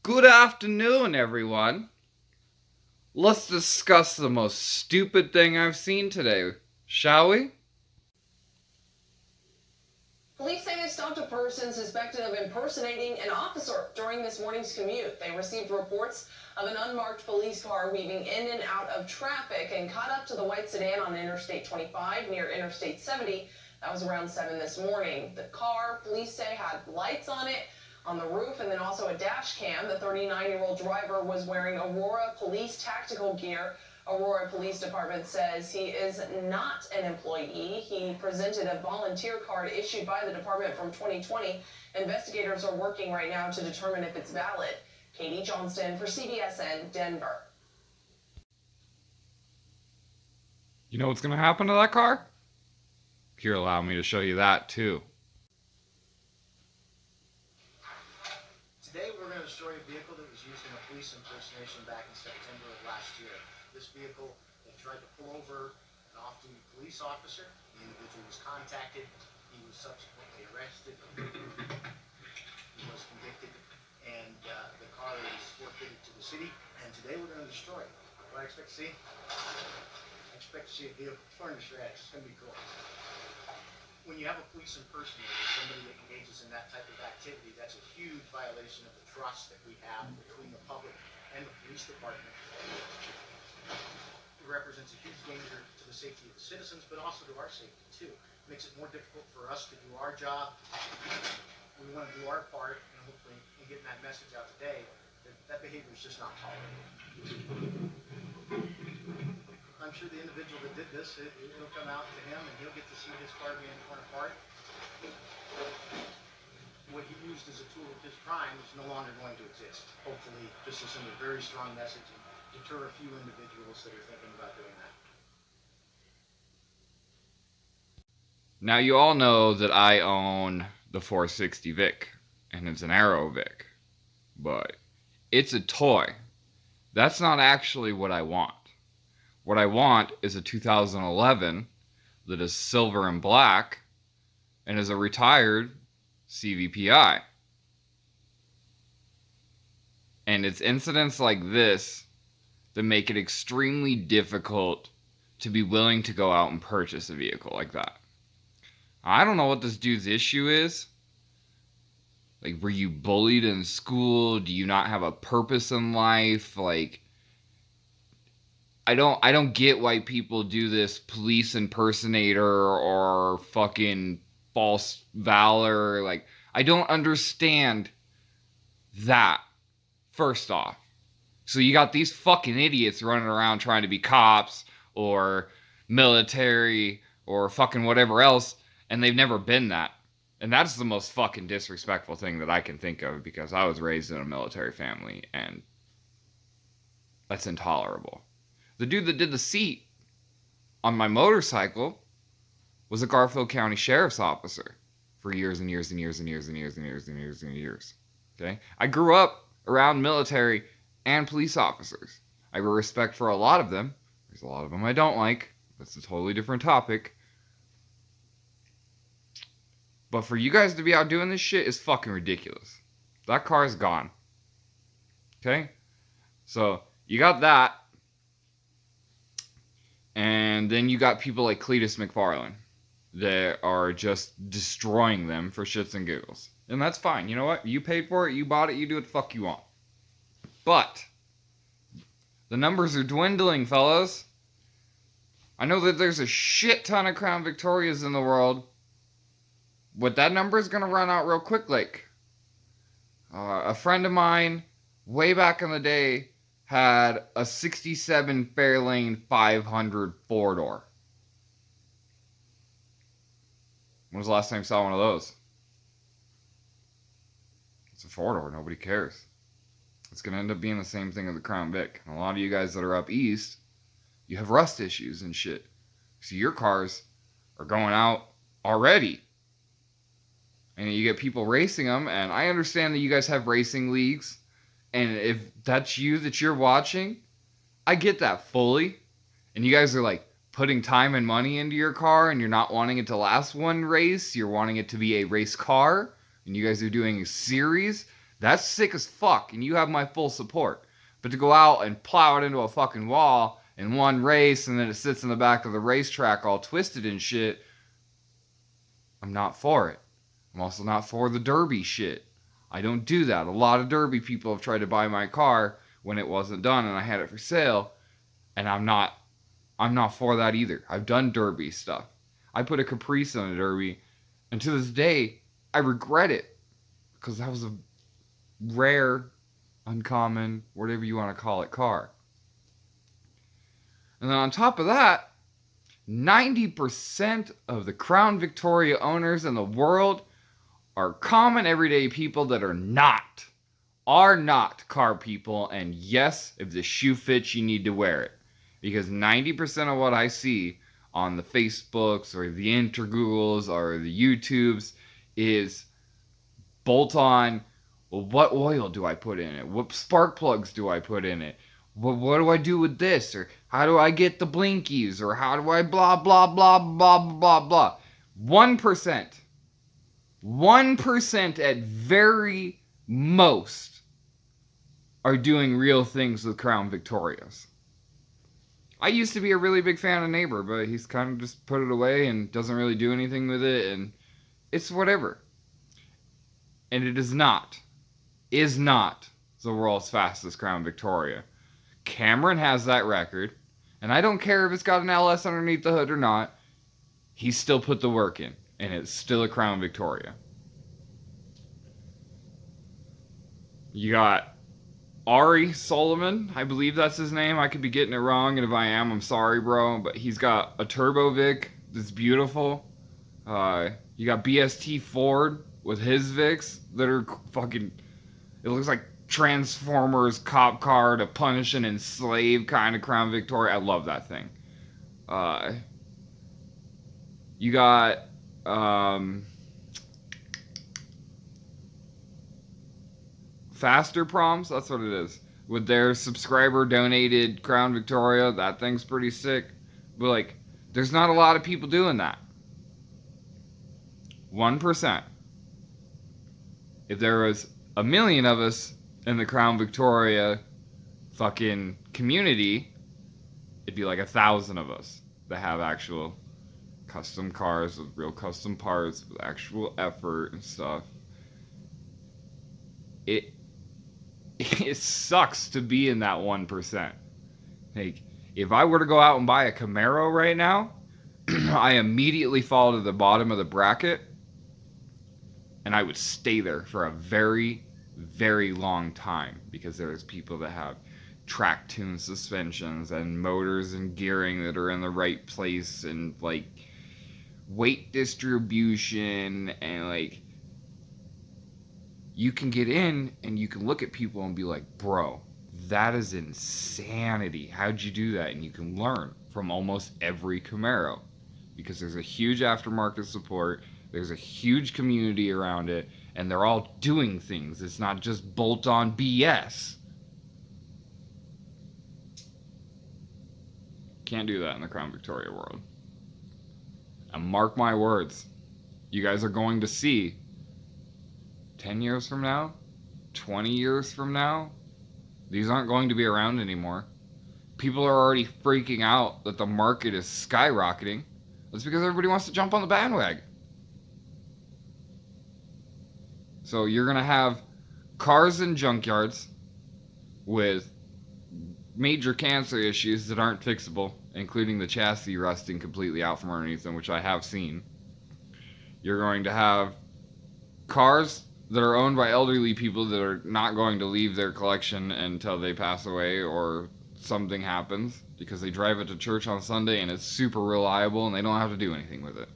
Good afternoon, everyone. Let's discuss the most stupid thing I've seen today, shall we? Police say they stopped a person suspected of impersonating an officer during this morning's commute. They received reports of an unmarked police car weaving in and out of traffic and caught up to the white sedan on Interstate 25 near Interstate 70. That was around 7 this morning. The car, police say, had lights on it, on the roof, and then also a dash cam. The 39-year-old driver was wearing Aurora police tactical gear. Aurora Police Department says he is not an employee. He presented a volunteer card issued by the department from 2020. Investigators are working right now to determine if it's valid. Katie Johnston for CBSN Denver. You know what's going to happen to that car? Here, allow me to show you that too. Today we're going to destroy a vehicle that was used in a police impersonation back in September of last year. This vehicle, they tried to pull over an off-duty police officer. The individual was contacted. He was subsequently arrested. He was convicted, and the car is forfeited to the city. And today we're going to destroy it. What I expect to see? I expect to see a vehicle torn to shreds. It's going to be cool. When you have a police impersonator, somebody that engages in that type of activity, that's a huge violation of the trust that we have between the public and the police department. It represents a huge danger to the safety of the citizens, but also to our safety too. It makes it more difficult for us to do our job. We want to do our part, and hopefully in getting that message out today, that behavior is just not tolerated. I'm sure the individual that did this, it'll come out to him and he'll get to see his car being torn apart. What he used as a tool of his crime is no longer going to exist. Hopefully this will send a very strong message and deter a few individuals that are thinking about doing that. Now you all know that I own the 460 Vic, and it's an Aero Vic, but it's a toy. That's not actually what I want. What I want is a 2011 that is silver and black and is a retired CVPI. And it's incidents like this that make it extremely difficult to be willing to go out and purchase a vehicle like that. I don't know what this dude's issue is. Like, were you bullied in school? Do you not have a purpose in life? Like, I don't get why people do this police impersonator or fucking false valor. Like, I don't understand that, first off. So you got these fucking idiots running around trying to be cops or military or fucking whatever else, and they've never been that. And that's the most fucking disrespectful thing that I can think of, because I was raised in a military family, and that's intolerable. The dude that did the seat on my motorcycle was a Garfield County Sheriff's officer for years and years and years and years and years and years and years and years. Okay? I grew up around military and police officers. I have respect for a lot of them. There's a lot of them I don't like. That's a totally different topic. But for you guys to be out doing this shit is fucking ridiculous. That car is gone. Okay? So, you got that. And then you got people like Cletus McFarlane that are just destroying them for shits and giggles. And that's fine. You know what? You paid for it. You bought it. You do what the fuck you want. But the numbers are dwindling, fellas. I know that there's a shit ton of Crown Victorias in the world, but that number is going to run out real quick. Like, a friend of mine, way back in the day, had a 67 Fairlane 500 four-door. When was the last time you saw one of those? It's a four-door. Nobody cares. It's going to end up being the same thing as the Crown Vic. And a lot of you guys that are up east, you have rust issues and shit. So your cars are going out already. And you get people racing them. And I understand that you guys have racing leagues. And if that's you that you're watching, I get that fully. And you guys are like putting time and money into your car, and you're not wanting it to last one race. You're wanting it to be a race car. And you guys are doing a series. That's sick as fuck, and you have my full support. But to go out and plow it into a fucking wall in one race, and then it sits in the back of the racetrack all twisted and shit, I'm not for it. I'm also not for the derby shit. I don't do that. A lot of derby people have tried to buy my car when it wasn't done and I had it for sale, and I'm not for that either. I've done derby stuff. I put a Caprice on a derby, and to this day, I regret it, because that was a rare, uncommon, whatever you want to call it, car. And then on top of that, 90% of the Crown Victoria owners in the world are common everyday people that are not car people. And yes, if the shoe fits, you need to wear it. Because 90% of what I see on the Facebooks or the Intergoogles or the YouTubes is bolt on, well, what oil do I put in it? What spark plugs do I put in it? What do I do with this? Or how do I get the blinkies? Or how do I blah, blah, blah, blah, blah, blah. 1%. 1% at very most are doing real things with Crown Victorias. I used to be a really big fan of Neighbor, but he's kind of just put it away and doesn't really do anything with it, and it's whatever. And it is not the world's fastest Crown Victoria. Cameron has that record, and I don't care if it's got an LS underneath the hood or not. He still put the work in, and it's still a Crown Victoria. You got Ari Solomon, I believe that's his name. I could be getting it wrong, and if I am, I'm sorry, bro. But he's got a Turbo Vic that's beautiful. You got BST Ford with his Vics that are fucking... It looks like Transformers cop car to punish and enslave kind of Crown Victoria. I love that thing. You got... Faster Proms, that's what it is. With their subscriber donated Crown Victoria, that thing's pretty sick. But like, there's not a lot of people doing that. 1%. If there was a million of us in the Crown Victoria fucking community, it'd be like 1,000 of us that have actual custom cars with real custom parts, with actual effort and stuff. It sucks to be in that 1%. Like, if I were to go out and buy a Camaro right now, I immediately fall to the bottom of the bracket, and I would stay there for a very, very long time, because there's people that have track tune suspensions and motors and gearing that are in the right place, and like weight distribution, and like, you can get in and you can look at people and be like, bro, that is insanity. How'd you do that? And you can learn from almost every Camaro, because there's a huge aftermarket support, there's a huge community around it, and they're all doing things. It's not just bolt-on BS. Can't do that in the Crown Victoria world. And mark my words, you guys are going to see 10 years from now, 20 years from now, these aren't going to be around anymore. People are already freaking out that the market is skyrocketing. That's because everybody wants to jump on the bandwagon. So you're going to have cars in junkyards with major cancer issues that aren't fixable, including the chassis rusting completely out from underneath them, which I have seen. You're going to have cars that are owned by elderly people that are not going to leave their collection until they pass away or something happens, because they drive it to church on Sunday and it's super reliable and they don't have to do anything with it.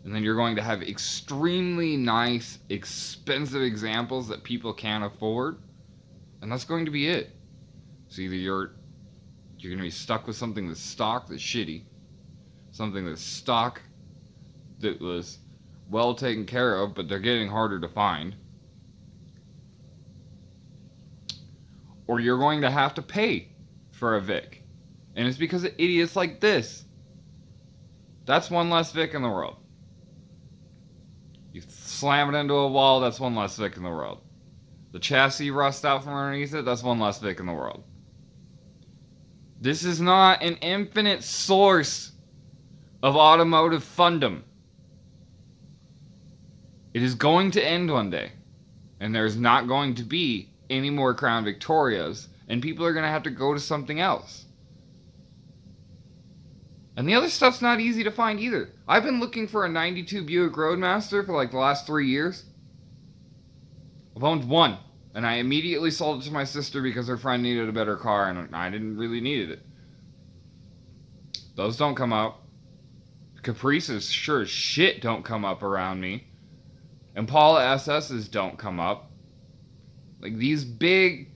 And then you're going to have extremely nice, expensive examples that people can't afford, and that's going to be it. So either you're going to be stuck with something that's stock, that's shitty, something that's stock that was well taken care of, but they're getting harder to find, or you're going to have to pay for a Vic. And it's because of idiots like this. That's one less Vic in the world. You slam it into a wall, that's one less Vic in the world. the chassis rust out from underneath it, that's one less Vic in the world. This is not an infinite source of automotive fundum. It is going to end one day. And there's not going to be any more Crown Victorias. And people are going to have to go to something else. And the other stuff's not easy to find either. I've been looking for a 92 Buick Roadmaster for like the last 3 years. I've owned one. And I immediately sold it to my sister because her friend needed a better car and I didn't really need it. Those don't come up. Caprices sure as shit don't come up around me. Impala SS's don't come up. Like these big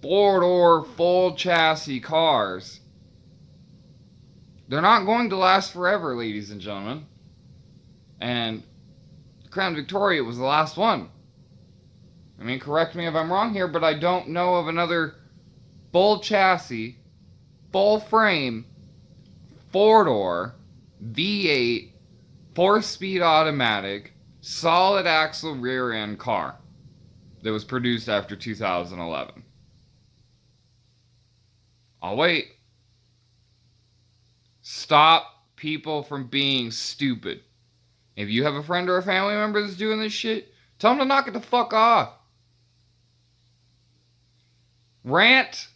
4-door full chassis cars, they're not going to last forever, ladies and gentlemen. And the Crown Victoria was the last one. I mean, correct me if I'm wrong here, but I don't know of another full chassis, full frame, 4-door, V8, 4-speed automatic, solid axle rear end car that was produced after 2011. I'll wait. Stop people from being stupid. If you have a friend or a family member that's doing this shit, tell them to knock it the fuck off. Rant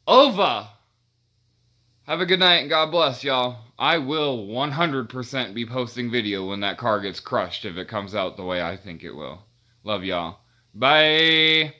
over. Have a good night and God bless, y'all. I will 100% be posting video when that car gets crushed if it comes out the way I think it will. Love y'all. Bye.